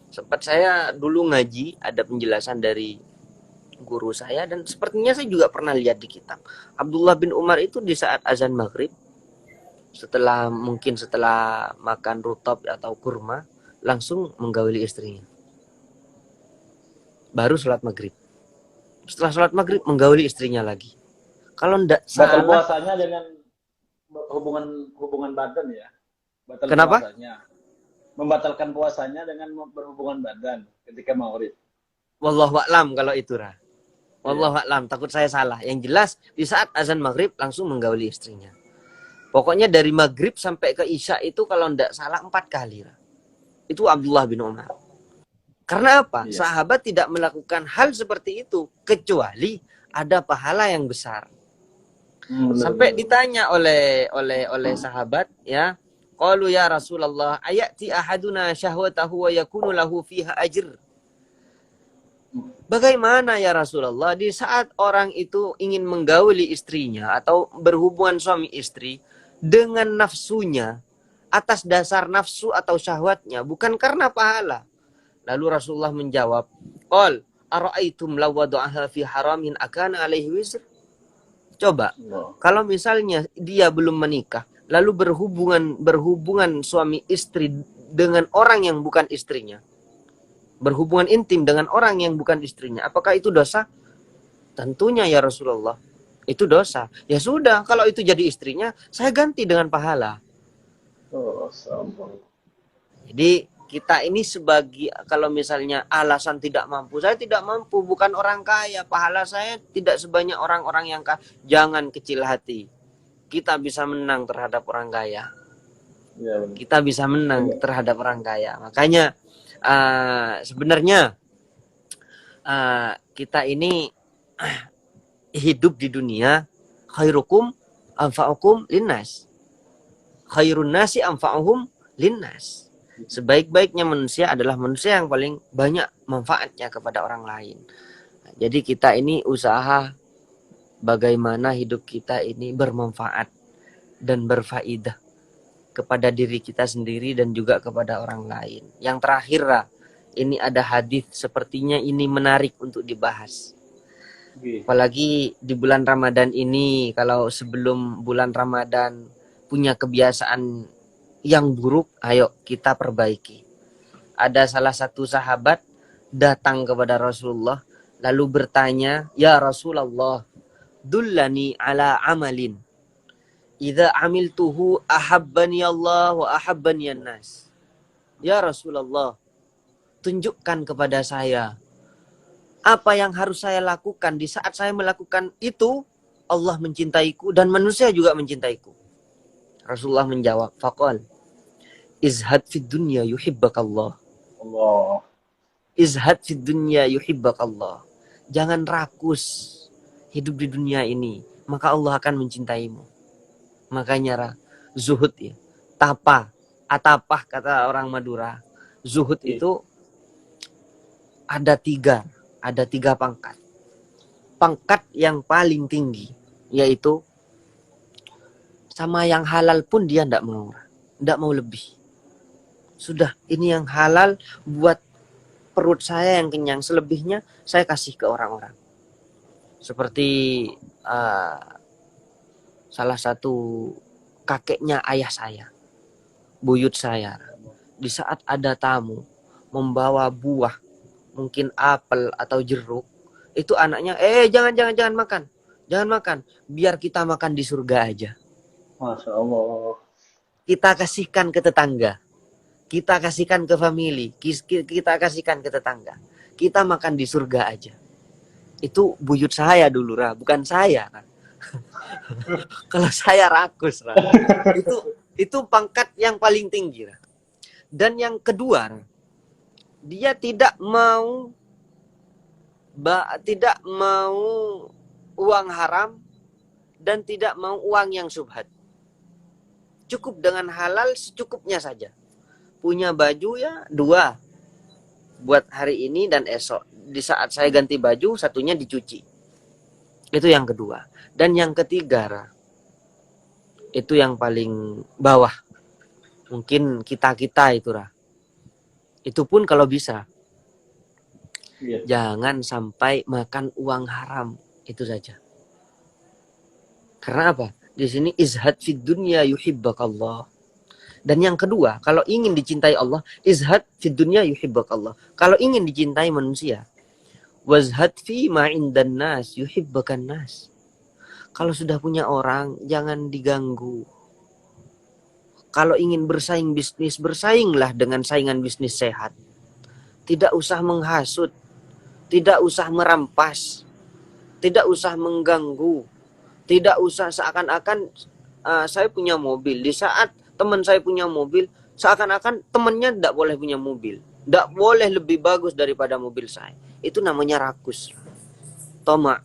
Sempat saya dulu ngaji, ada penjelasan dari guru saya, dan sepertinya saya juga pernah lihat di kitab. Abdullah bin Umar itu di saat azan maghrib, setelah makan rutab atau kurma, langsung menggauli istrinya. Baru sholat maghrib. Setelah sholat maghrib menggauli istrinya lagi. Kalau ndak salah, batal puasanya dengan hubungan badan ya. Kenapa? Membatalkan puasanya dengan berhubungan badan ketika maghrib. Wallahu a'lam kalau itu Ra. Wallahu a'lam, takut saya salah. Yang jelas di saat azan maghrib langsung menggauli istrinya. Pokoknya dari maghrib sampai ke isya itu kalau ndak salah 4 kali. Itu Abdullah bin Umar. Karena apa? Iya. Sahabat tidak melakukan hal seperti itu kecuali ada pahala yang besar. Benar, Sampai benar. ditanya oleh sahabat, ya, qalu ya Rasulullah ayati ahaduna syahwatahu wa yakunu lahu fiha ajr. Bagaimana ya Rasulullah di saat orang itu ingin menggauli istrinya atau berhubungan suami istri dengan nafsunya atas dasar nafsu atau syahwatnya, bukan karena pahala. Lalu Rasulullah menjawab, qal ara'aitum law wada'aha fi haramin akana alaihi wizr. Coba, kalau misalnya dia belum menikah, lalu berhubungan suami istri dengan orang yang bukan istrinya, berhubungan intim dengan orang yang bukan istrinya, apakah itu dosa? Tentunya ya Rasulullah, itu dosa. Ya sudah, kalau itu jadi istrinya, saya ganti dengan pahala. Jadi kita ini sebagai, kalau misalnya alasan tidak mampu, saya tidak mampu, bukan orang kaya, pahala saya tidak sebanyak orang-orang yang kaya. Jangan kecil hati. Kita bisa menang terhadap orang kaya. Ya, Kita bisa menang terhadap orang kaya. Makanya sebenarnya kita ini hidup di dunia, khairukum anfa'ukum linnas. Khairun nasi anfa'uhum linnas. Sebaik-baiknya manusia adalah manusia yang paling banyak manfaatnya kepada orang lain. Jadi kita ini usaha bagaimana hidup kita ini bermanfaat dan berfaedah kepada diri kita sendiri dan juga kepada orang lain. Yang terakhir, ini ada hadis sepertinya ini menarik untuk dibahas. Apalagi di bulan Ramadan ini, kalau sebelum bulan Ramadan punya kebiasaan yang buruk, ayo kita perbaiki. Ada salah satu sahabat datang kepada Rasulullah lalu bertanya, ya Rasulullah, dullani ala amalin idza amiltuhu ahabbani Allah wa ahabbani an-nas. Ya Rasulullah, tunjukkan kepada saya apa yang harus saya lakukan. Di saat saya melakukan itu, Allah mencintaiku dan manusia juga mencintaiku. Rasulullah menjawab, faqal izhad fid dunya yuhibbakallah. Allah. Izhad fid dunya yuhibbakallah. Jangan rakus hidup di dunia ini, maka Allah akan mencintaimu. Makanya zuhud ya, atapah kata orang Madura. Zuhud itu ada tiga pangkat. Pangkat yang paling tinggi yaitu sama yang halal pun dia tidak mau lebih. Sudah, ini yang halal buat perut saya yang kenyang, selebihnya saya kasih ke orang-orang. Seperti salah satu kakeknya ayah saya, buyut saya. Di saat ada tamu membawa buah, mungkin apel atau jeruk, itu anaknya, jangan makan. Jangan makan, biar kita makan di surga aja. Masya Allah. Kita kasihkan ke tetangga. Kita kasihkan ke family, kita kasihkan ke tetangga. Kita makan di surga aja. Itu buyut saya dulu, bukan saya. Kalau saya rakus, itu pangkat yang paling tinggi. Dan yang kedua, dia tidak mau uang haram dan tidak mau uang yang syubhat. Cukup dengan halal secukupnya saja. Punya baju ya 2 buat hari ini dan esok. Di saat saya ganti baju, satunya dicuci. Itu yang kedua. Dan yang ketiga, itu yang paling bawah. Mungkin kita itu Itu pun kalau bisa. Jangan sampai makan uang haram. Itu saja. Karena apa? Di sini izhad fid dunya yuhibbakallah. Dan yang kedua, kalau ingin dicintai Allah, izhad fid dunya yuhibbakallah. Kalau ingin dicintai manusia, wazhad fi ma indan nas yuhibbakan nas. Kalau sudah punya orang, jangan diganggu. Kalau ingin bersaing bisnis, bersainglah dengan saingan bisnis sehat. Tidak usah menghasut, tidak usah merampas, tidak usah mengganggu, tidak usah seakan-akan saya punya mobil. Di saat teman saya punya mobil, seakan-akan temannya tidak boleh punya mobil. Tidak boleh lebih bagus daripada mobil saya. Itu namanya rakus. Toma.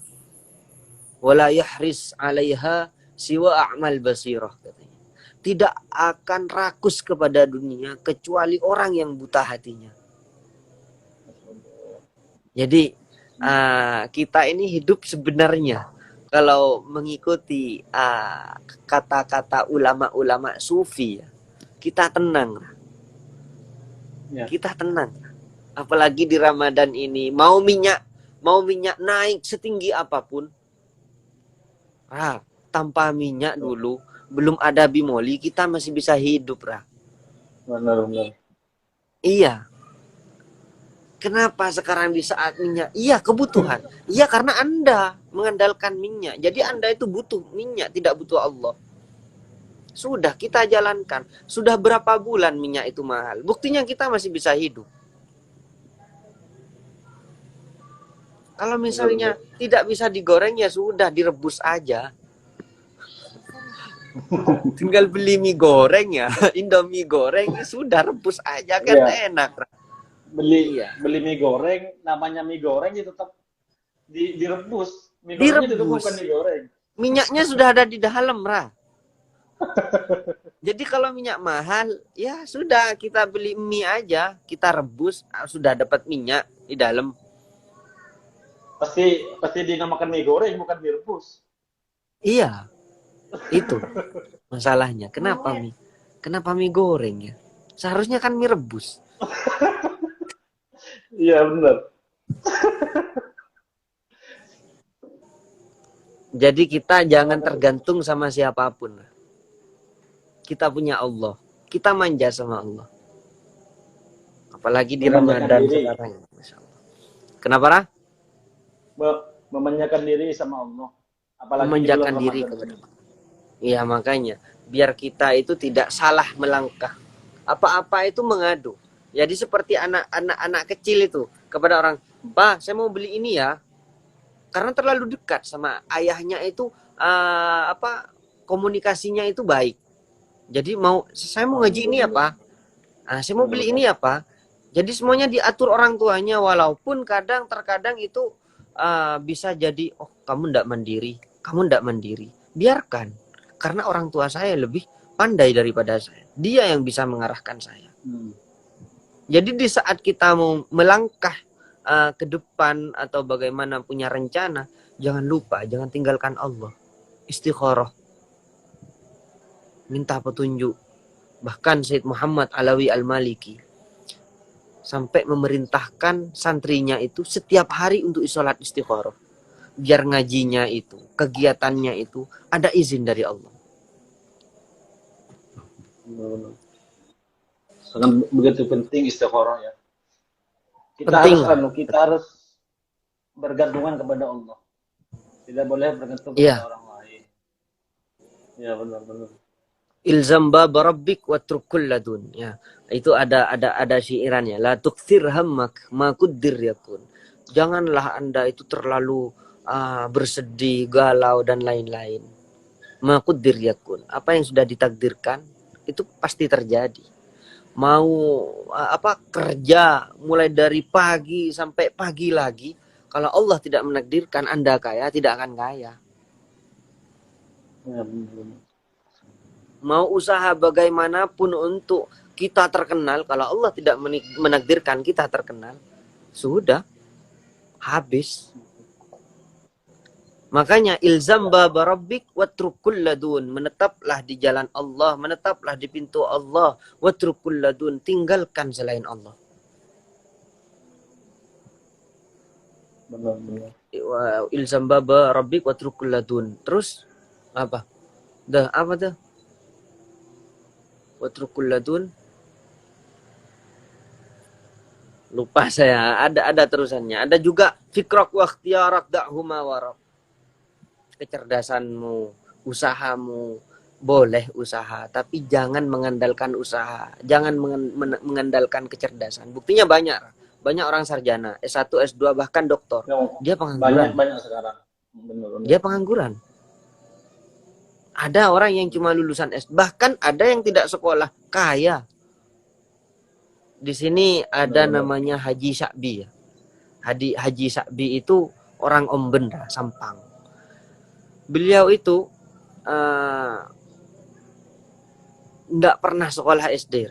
Wala yahris 'alaiha siwa a'mal basirah, katanya. Tidak akan rakus kepada dunia kecuali orang yang buta hatinya. Jadi kita ini hidup sebenarnya kalau mengikuti kata-kata ulama-ulama sufi, kita tenang. Ya. Kita tenang. Apalagi di Ramadan ini, mau minyak naik setinggi apapun, tanpa minyak dulu, belum ada bimoli, kita masih bisa hidup, Benar. Iya. Kenapa sekarang di saat minyak? Iya, kebutuhan. Iya, karena Anda mengandalkan minyak. Jadi Anda itu butuh minyak, tidak butuh Allah. Sudah kita jalankan. Sudah berapa bulan minyak itu mahal. Buktinya kita masih bisa hidup. Kalau misalnya tidak bisa digoreng, ya sudah, direbus aja. Tinggal beli mie goreng ya. Indomie goreng, ya sudah, rebus aja. Kan enak. Beli mie goreng, namanya mie goreng itu tetap direbus. Mie gorengnya itu bukan mie goreng. Minyaknya sudah ada di dalam, Jadi kalau minyak mahal, ya sudah, kita beli mie aja, kita rebus, sudah dapat minyak di dalam. Pasti dinamakan mie goreng, bukan mie rebus. Iya, itu masalahnya. Kenapa mie goreng ya? Seharusnya kan mie rebus. Iya, benar. Jadi kita jangan tergantung sama siapapun. Kita punya Allah. Kita manja sama Allah. Apalagi di Ramadan sekarang. Kenapa, Memanjakan diri sama Allah. Apalagi memanjakan diri kepada Allah. Iya, makanya biar kita itu tidak salah melangkah. Apa-apa itu mengadu. Jadi seperti anak kecil itu kepada orang, "Pak, saya mau beli ini ya." Karena terlalu dekat sama ayahnya itu, komunikasinya itu baik. Jadi saya mau ngaji ini ya, Pak. Saya mau beli ini ya, Pak. Jadi semuanya diatur orang tuanya, walaupun terkadang itu bisa jadi, oh, kamu ndak mandiri. Biarkan. Karena orang tua saya lebih pandai daripada saya. Dia yang bisa mengarahkan saya. Jadi di saat kita mau melangkah ke depan atau bagaimana punya rencana, jangan tinggalkan Allah. Istikharah. Minta petunjuk. Bahkan Sayyid Muhammad Alawi Al-Maliki sampai memerintahkan santrinya itu setiap hari untuk sholat istikharah. Biar ngajinya itu, kegiatannya itu ada izin dari Allah. Sangat begitu penting istikharah ya. Kita harus bergantungan kepada Allah. Tidak boleh bergantung kepada orang lain. Ya, benar. Ilzam bab rabbik watruk kulladun. Ya, itu ada syiirannya. La tukthir hammak ma quddir yakun. Janganlah Anda itu terlalu bersedih, galau dan lain-lain. Ma quddir yakun. Apa yang sudah ditakdirkan itu pasti terjadi. Mau kerja mulai dari pagi sampai pagi lagi, kalau Allah tidak menakdirkan Anda kaya, tidak akan kaya. Ya, benar. Mau usaha bagaimanapun untuk kita terkenal, kalau Allah tidak menakdirkan kita terkenal, sudah habis. Makanya ilzam bab rabbik watruk kulladun, menetaplah di jalan Allah, menetaplah di pintu Allah, watruk kulladun, tinggalkan selain Allah. Benar. Ilzam bab rabbik watruk kulladun. Terus apa? Apa tuh? Watrukul ladun, lupa saya. Ada terusannya. Ada juga fikrak wa ikhtiyarak da'huma warab. Kecerdasanmu, usahamu, boleh usaha, tapi jangan mengandalkan usaha, jangan mengandalkan kecerdasan. Buktinya banyak orang sarjana S1, S2 bahkan doktor, dia pengangguran. Banyak sekarang. Benar. Dia pengangguran. Ada orang yang cuma lulusan S, bahkan ada yang tidak sekolah, kaya. Di sini ada Benar-benar. namanya Haji Syakbi ya. Haji Syakbi itu orang Omben, Sampang. Beliau itu nggak pernah sekolah SD.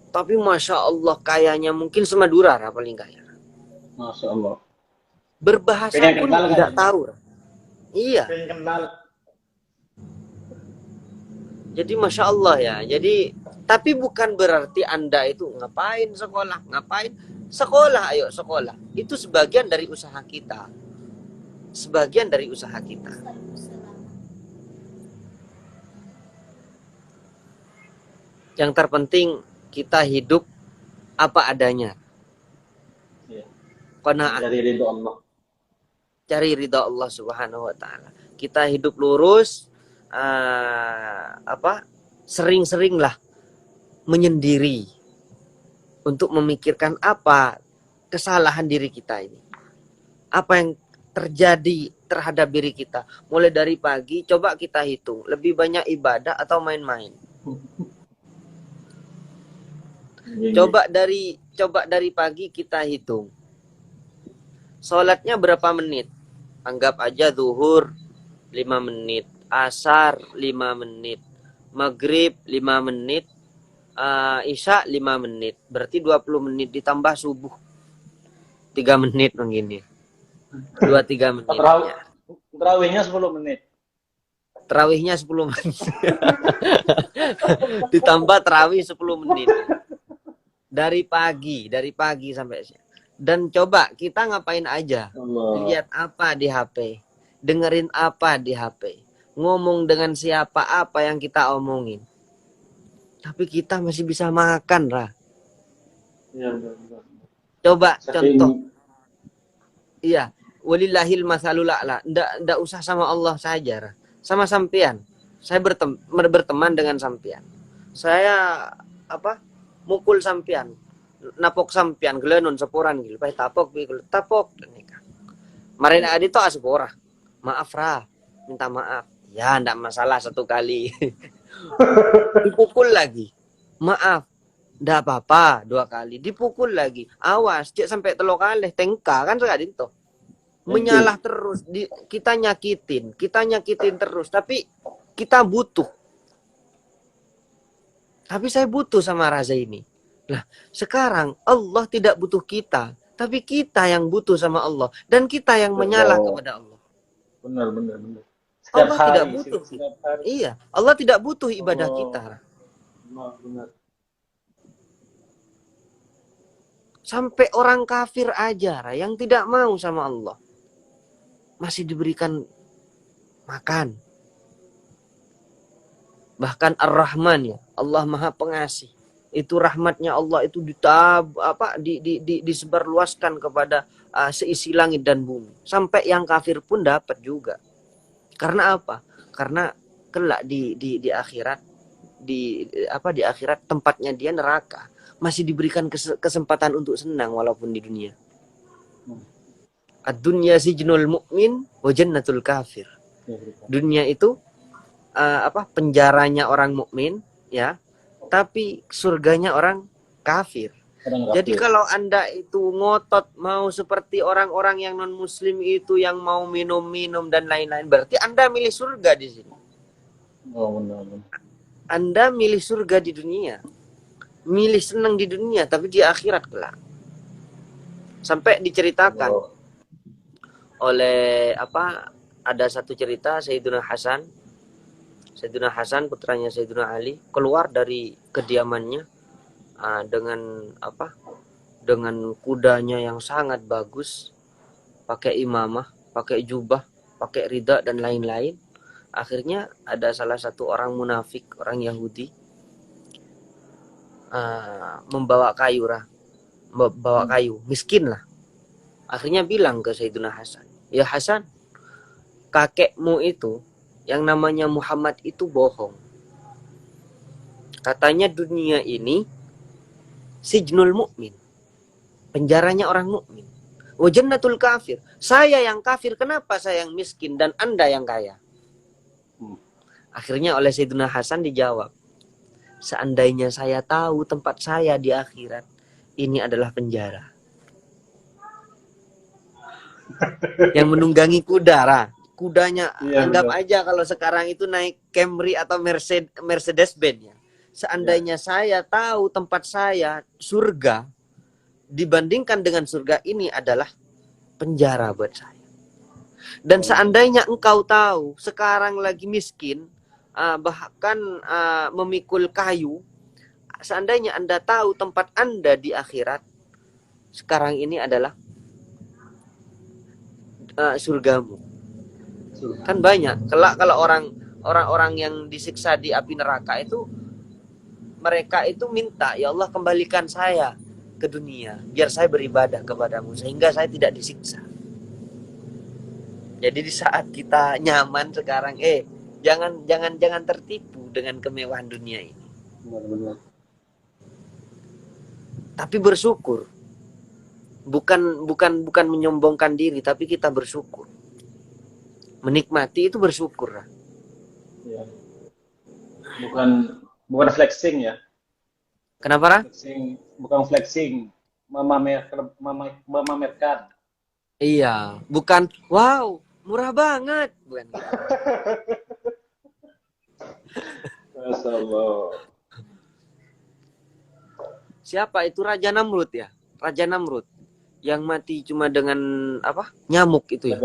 Tapi Masya Allah kayanya mungkin semadura paling kaya. Masya Allah. Berbahasa Pengen pun kenal kan tidak ini? tahu. Iya. Pengen kenal. Jadi Masya Allah ya. Jadi tapi bukan berarti Anda itu ngapain sekolah. Sekolah, ayo sekolah. Itu sebagian dari usaha kita. Sebagian dari usaha kita. Yang terpenting kita hidup apa adanya. Ya. Qanaah. Dari ridho Allah. Cari ridha Allah Subhanahu wa taala. Kita hidup lurus, sering-seringlah menyendiri untuk memikirkan apa kesalahan diri kita ini. Apa yang terjadi terhadap diri kita. Mulai dari pagi coba kita hitung, lebih banyak ibadah atau main-main. Coba dari pagi kita hitung. Sholatnya berapa menit? Anggap aja zuhur 5 menit, asar 5 menit, maghrib 5 menit, isya 5 menit. Berarti 20 menit ditambah subuh 3 menit begini. 2-3 menit. Terawihnya 10 menit. Terawihnya 10 menit. Ditambah terawih 10 menit. Dari pagi sampai siang. Dan coba kita ngapain aja. Allah. Lihat apa di HP. Dengerin apa di HP. Ngomong dengan siapa apa yang kita omongin. Tapi kita masih bisa makan, Ya, benar. Coba Saking... contoh. Iya. Walillahil masalul a'la. Nggak usah sama Allah saja, sama sampean. Saya berteman dengan sampean. Saya mukul sampean. Napok sampean gelenon seporan gitu. Pai tapok nikah. Marin adi to asepora. Maaf minta maaf. Ya ndak masalah 1 kali. Dipukul lagi. Maaf. Ndak apa-apa 2 kali. Dipukul lagi. Awas cek sampai 3 kali tengka kan sekadin to. Menyalah terus, kita nyakitin terus, tapi kita butuh. Tapi saya butuh sama Raza ini. Nah, sekarang Allah tidak butuh kita, tapi kita yang butuh sama Allah dan kita yang menyalah kepada Allah. Benar. Allah tidak butuh. Iya, Allah tidak butuh ibadah kita. Benar. Sampai orang kafir aja yang tidak mau sama Allah masih diberikan makan. Bahkan Ar-Rahman ya, Allah Maha Pengasih. Itu rahmatnya Allah itu disebarluaskan kepada seisi langit dan bumi. Sampai yang kafir pun dapat juga. Karena apa? Karena kelak di akhirat di akhirat tempatnya dia neraka. Masih diberikan kesempatan untuk senang walaupun di dunia. Ad-dunya sijnul mu'min wa jannatul kafir. Dunia itu penjaranya orang mukmin ya, tapi surganya orang kafir. Jadi kalau Anda itu ngotot mau seperti orang-orang yang non muslim itu yang mau minum-minum dan lain-lain, berarti Anda milih surga di sini. Oh, benar. Anda milih surga di dunia. Milih senang di dunia tapi di akhirat kelak. Sampai diceritakan oleh ada satu cerita Sayyidina Hasan putranya Sayyidina Ali keluar dari kediamannya dengan kudanya yang sangat bagus, pakai imamah, pakai jubah, pakai rida dan lain-lain. Akhirnya ada salah satu orang munafik, orang Yahudi membawa kayu miskin lah. Akhirnya bilang ke Sayyidina Hasan, ya Hasan, kakekmu itu yang namanya Muhammad itu bohong. Katanya dunia ini sijnul mukmin, penjaranya orang mukmin. Wa jannatul kafir. Saya yang kafir, kenapa saya yang miskin dan Anda yang kaya? Akhirnya oleh Sayyidina Hasan dijawab, seandainya saya tahu tempat saya di akhirat, ini adalah penjara. Yang menunggangi kuda, Ra. Kudanya Iya anggap benar. aja kalau sekarang itu naik Camry atau Mercedes-Benz ya. Ya. Seandainya saya tahu tempat saya surga, dibandingkan dengan surga ini adalah penjara buat saya. Dan Oh iya. seandainya engkau tahu sekarang lagi miskin, bahkan memikul kayu, seandainya Anda tahu tempat Anda di akhirat, sekarang ini adalah surgamu. Kan banyak. Kalau orang-orang yang disiksa di api neraka itu, mereka itu minta, ya Allah kembalikan saya ke dunia biar saya beribadah kepadamu sehingga saya tidak disiksa. Jadi di saat kita nyaman sekarang, jangan tertipu dengan kemewahan dunia ini. Benar-benar. Tapi bersyukur. Bukan menyombongkan diri, tapi kita bersyukur. Menikmati itu bersyukur. Ya. Bukan bukan flexing ya. Kenapa, Ra? Flexing, bukan flexing, memamerkan. Iya, bukan wow, murah banget, bukan. Masya Allah. Siapa itu Raja Namrud ya? Raja Namrud yang mati cuma dengan apa? Nyamuk itu ya.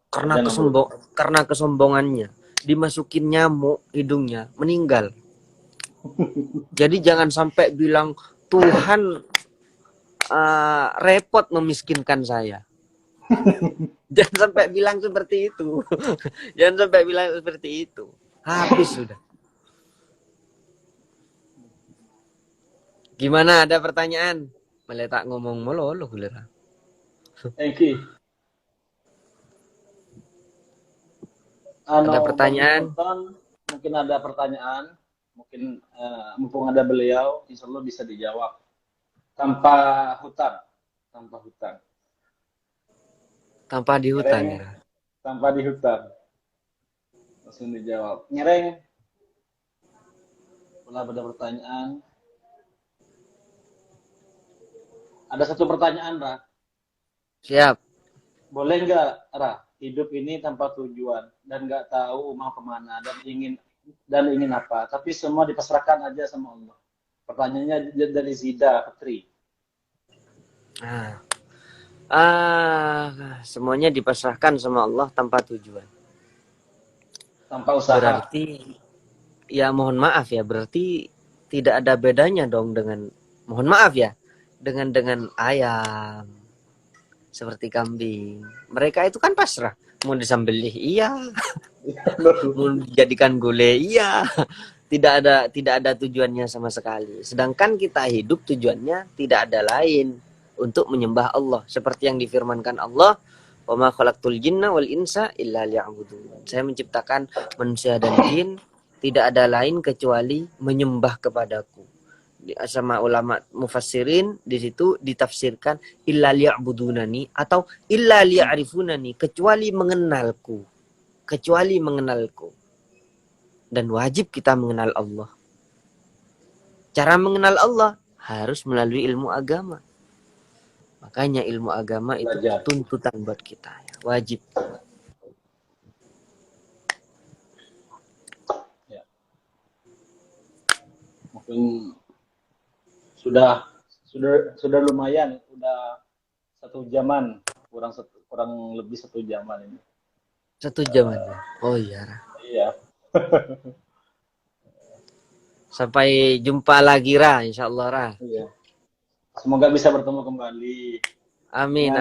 Karena kesombongannya dimasukin nyamuk hidungnya, meninggal. Jadi jangan sampai bilang Tuhan repot memiskinkan saya. Jangan sampai bilang seperti itu. Jangan sampai bilang seperti itu. Habis sudah. Gimana, ada pertanyaan? Meletak ngomong melolo gulera. Thank you. Ada pertanyaan? Mungkin ada pertanyaan. Mungkin mumpung ada beliau, insya Allah bisa dijawab. Tanpa hutang. Tanpa hutang. Tanpa di hutan Nyereng, ya. tanpa di hutan. Langsung dijawab. Nyereng. Kalau ada pertanyaan. Ada satu pertanyaan, Ra. Siap. Boleh nggak, Ra, hidup ini tanpa tujuan dan nggak tahu mau kemana dan ingin apa, tapi semua dipasrahkan aja sama Allah. Pertanyaannya dari Zida Petri. Semuanya dipasrahkan sama Allah tanpa tujuan. Tanpa usaha. Berarti, ya mohon maaf ya, berarti tidak ada bedanya dong dengan, mohon maaf ya, dengan ayam, seperti kambing. Mereka itu kan pasrah. Mau disembelih iya, mau dijadikan gulai iya. Tidak ada tujuannya sama sekali. Sedangkan kita hidup tujuannya tidak ada lain, untuk menyembah Allah. Seperti yang difirmankan Allah, wa ma khalaqtul jinna wal insa illa liya'budun. Saya menciptakan manusia dan jin tidak ada lain kecuali menyembah kepadaku. Sama ulama mufassirin di situ ditafsirkan illa liya'budunani atau illa liya'rifunani, kecuali mengenalku. Dan wajib kita mengenal Allah. Cara mengenal Allah harus melalui ilmu agama. Makanya ilmu agama itu tuntutan buat kita, wajib. Ya. Mungkin sudah lumayan, udah 1 jaman, kurang lebih 1 jaman ini. 1 jaman. Oh iya. Iya. Sampai jumpa lagi, Ra, insyaallah, Ra. Iya. Semoga bisa bertemu kembali. Amin.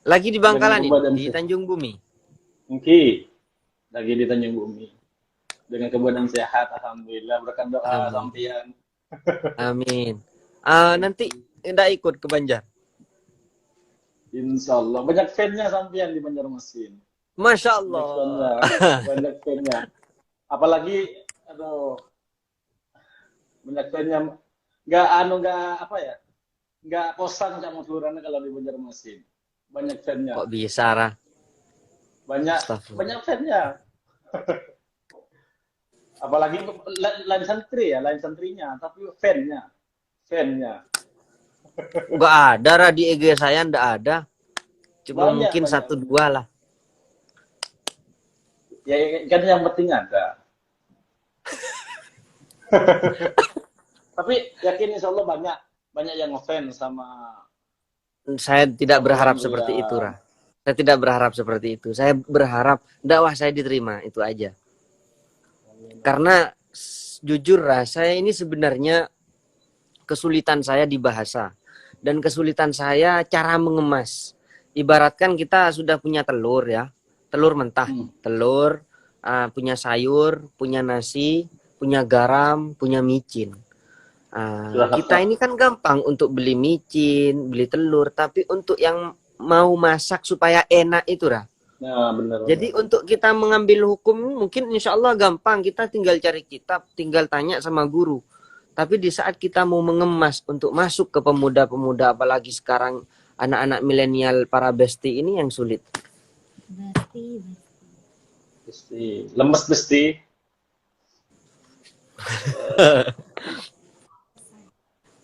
Lagi di Bangkalan ini, di Tanjung Bumi. Mungkin lagi di Tanjung Bumi. Dengan kebadan sehat, alhamdulillah, berkat doa sampean. Amin. Nanti enggak ikut ke Banjar. Insyaallah. Banyak fan-nya sampean di Banjarmasin. Masya Allah. Banyak fan-nya. Apalagi, banyak fan-nya. Nggak kosan sama kelurahan kalau di Banjarmasin. Banyak fan-nya. Kok bisa, Ra? Banyak fan-nya. Apalagi lain santri ya, lain santrinya, tapi fan-nya. Nggak ada Ra, di IG saya nggak ada. Cuma Banyak, mungkin banyak, satu banyak. dua lah. Ya kan yang penting ada. Tapi yakin insya Allah banyak banyak yang ngefans sama Saya tidak Saiful berharap seperti itu, Anbiya. Ra. Saya tidak berharap seperti itu. Saya berharap dakwah saya diterima, itu aja. Amin, amin. Karena jujur, Ra, saya ini sebenarnya kesulitan saya di bahasa dan kesulitan saya cara mengemas. Ibaratkan kita sudah punya telur ya, telur mentah, Hmm. telur, punya sayur, punya nasi, punya garam, punya micin. Sudah Kita lengkap. ini kan gampang untuk beli micin, beli telur, tapi untuk yang mau masak supaya enak itu, Ra. Nah, benar-benar. Jadi untuk kita mengambil hukum mungkin insya Allah gampang. Kita tinggal cari kitab, tinggal tanya sama guru. Tapi di saat kita mau mengemas untuk masuk ke pemuda-pemuda, apalagi sekarang anak-anak milenial para besti ini yang sulit. Besti. Lemes besti.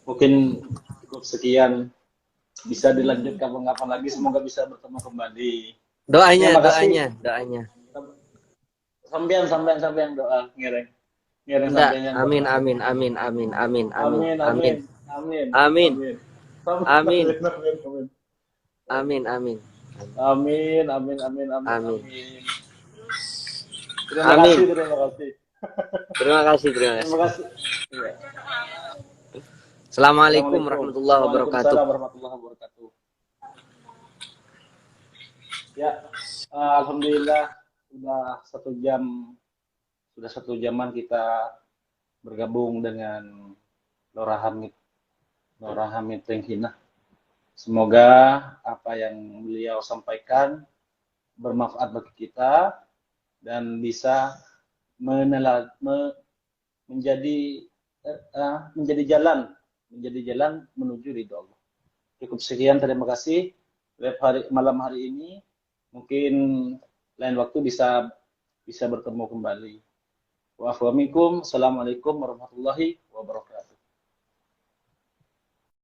Mungkin cukup sekian. Bisa dilanjut kapan-kapan lagi. Semoga bisa bertemu kembali. Ya, Doanya, makasih. doanya, doanya. Sampean doa ngiring. Ngiring Enggak, sampean yang amin, berkah. amin, amin, amin, amin, amin, Amin, amin, amin, amin, amin, amin. Amin, amin, amin, amin, amin. amin, amin, Amin, amin, amin, amin, amin, amin. Terima kasih, amin. terima kasih. Terima kasih, terima Terima kasih. kasih. Iya. Assalamualaikum Assalamualaikum. warahmatullahi wabarakatuh. Waalaikumsalam warahmatullahi wabarakatuh. Ya, alhamdulillah sudah satu jaman kita bergabung dengan Nora Hamid, Nora Hamid Tenghina. Semoga apa yang beliau sampaikan bermanfaat bagi kita dan bisa menjadi menjadi jalan menuju ridho Allah. Cukup sekian, terima kasih. Malam hari ini mungkin lain waktu bisa bertemu kembali. Wassalamualaikum warahmatullahi